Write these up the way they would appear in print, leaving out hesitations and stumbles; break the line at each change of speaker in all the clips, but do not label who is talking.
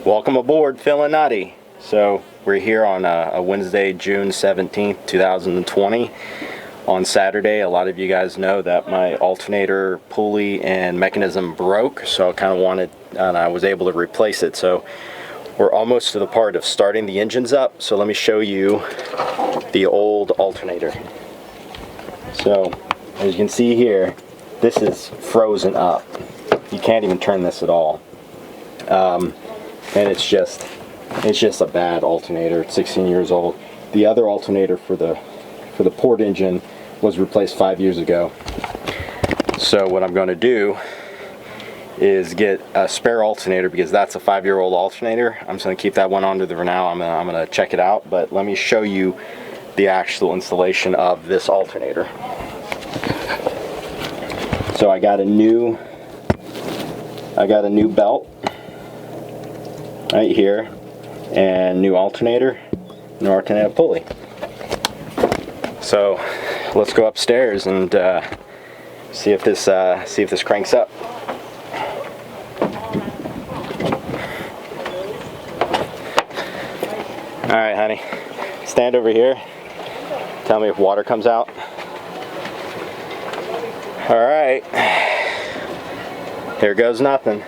Welcome aboard, Phil and Nutty. So we're here on a Wednesday, June 17th, 2020. On Saturday, a lot of you guys know that my alternator pulley and mechanism broke, so I kind of wanted, and I was able to replace it. So we're almost to the part of starting the engines up. So let me show you the old alternator. So as you can see here, this is frozen up. You can't even turn this at all. And it's just a bad alternator. It's 16 years old. The other alternator for the port engine was replaced 5 years ago. So what I'm going to do is get a spare alternator, because that's a 5-year-old alternator. I'm just going to keep that one on for now. I'm going to check it out, but let me show you the actual installation of this alternator. So I got a new belt right here, and new alternator pulley. So let's go upstairs and see if this cranks up. All right, honey, stand over here. Tell me if water comes out. All right, here goes nothing.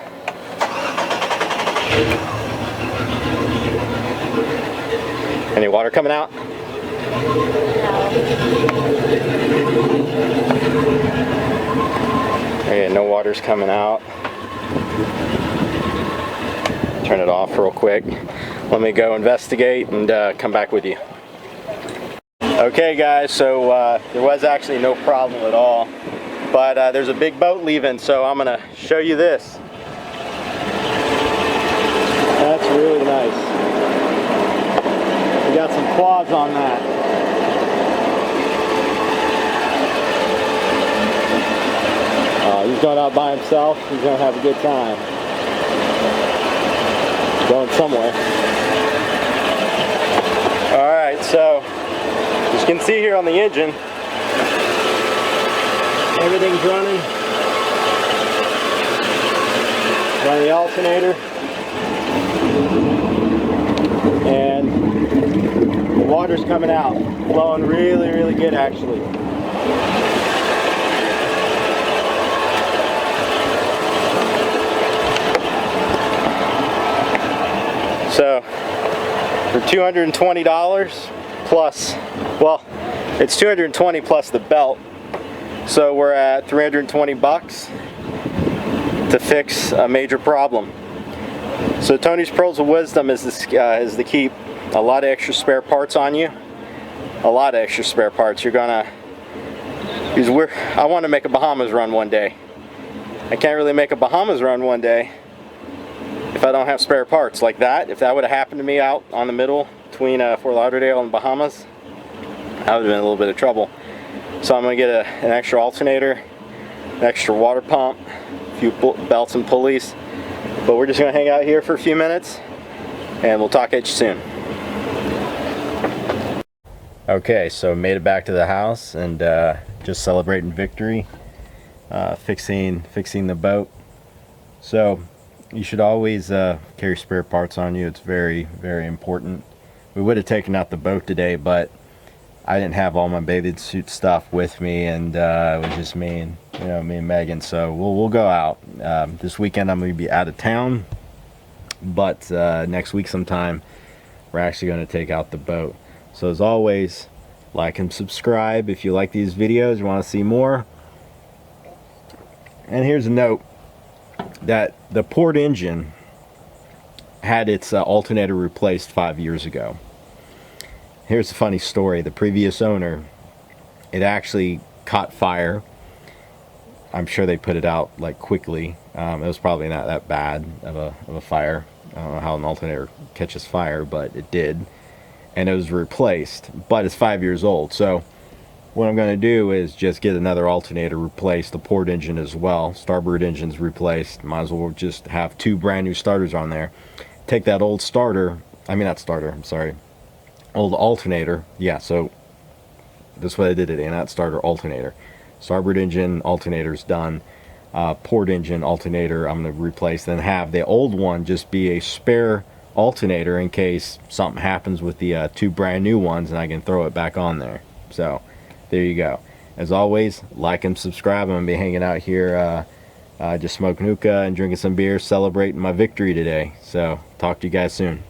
Any water coming out? Okay, no water's coming out. Turn it off real quick. Let me go investigate and come back with you. Okay guys, so there was actually no problem at all, but there's a big boat leaving, so I'm gonna show you this. That's really nice. We got some claws on that. He's going out by himself. He's going to have a good time. Going somewhere. Alright, so as you can see here on the engine, everything's running. Running the alternator. And the water's coming out, flowing really, really good actually. So for $220 plus, well, it's $220 plus the belt, so we're at $320 to fix a major problem. So Tony's Pearls of Wisdom is to keep a lot of extra spare parts on you. A lot of extra spare parts. You're gonna, because I want to make a Bahamas run one day. I can't really make a Bahamas run one day if I don't have spare parts like that. If that would have happened to me out on the middle between Fort Lauderdale and Bahamas, I would have been in a little bit of trouble. So I'm gonna get an extra alternator, an extra water pump, a few belts and pulleys. But we're just going to hang out here for a few minutes, and we'll talk at you soon. Okay, so made it back to the house, and just celebrating victory, fixing the boat. So you should always carry spare parts on you. It's very, very important. We would have taken out the boat today, but I didn't have all my bathing suit stuff with me, and it was just me and Megan. So we'll go out this weekend. I'm going to be out of town, but next week sometime we're actually going to take out the boat. So as always, like and subscribe if you like these videos, you want to see more. And here's a note that the port engine had its alternator replaced 5 years ago. Here's a funny story. The previous owner, it actually caught fire. I'm sure they put it out like quickly. It was probably not that bad of a fire. I don't know how an alternator catches fire, but it did. And it was replaced, but it's 5 years old. So what I'm going to do is just get another alternator replaced, the port engine as well. Starboard engine's replaced. Might as well just have two brand new starters on there. Take that old old alternator. Yeah, so that's what I did today, not starter, alternator. Starboard engine alternator's done. port engine alternator I'm going to replace, then have the old one just be a spare alternator in case something happens with the two brand new ones, and I can throw it back on there. So there you go. As always, like and subscribe. I'm going to be hanging out here just smoking hookah and drinking some beer, celebrating my victory today. So talk to you guys soon.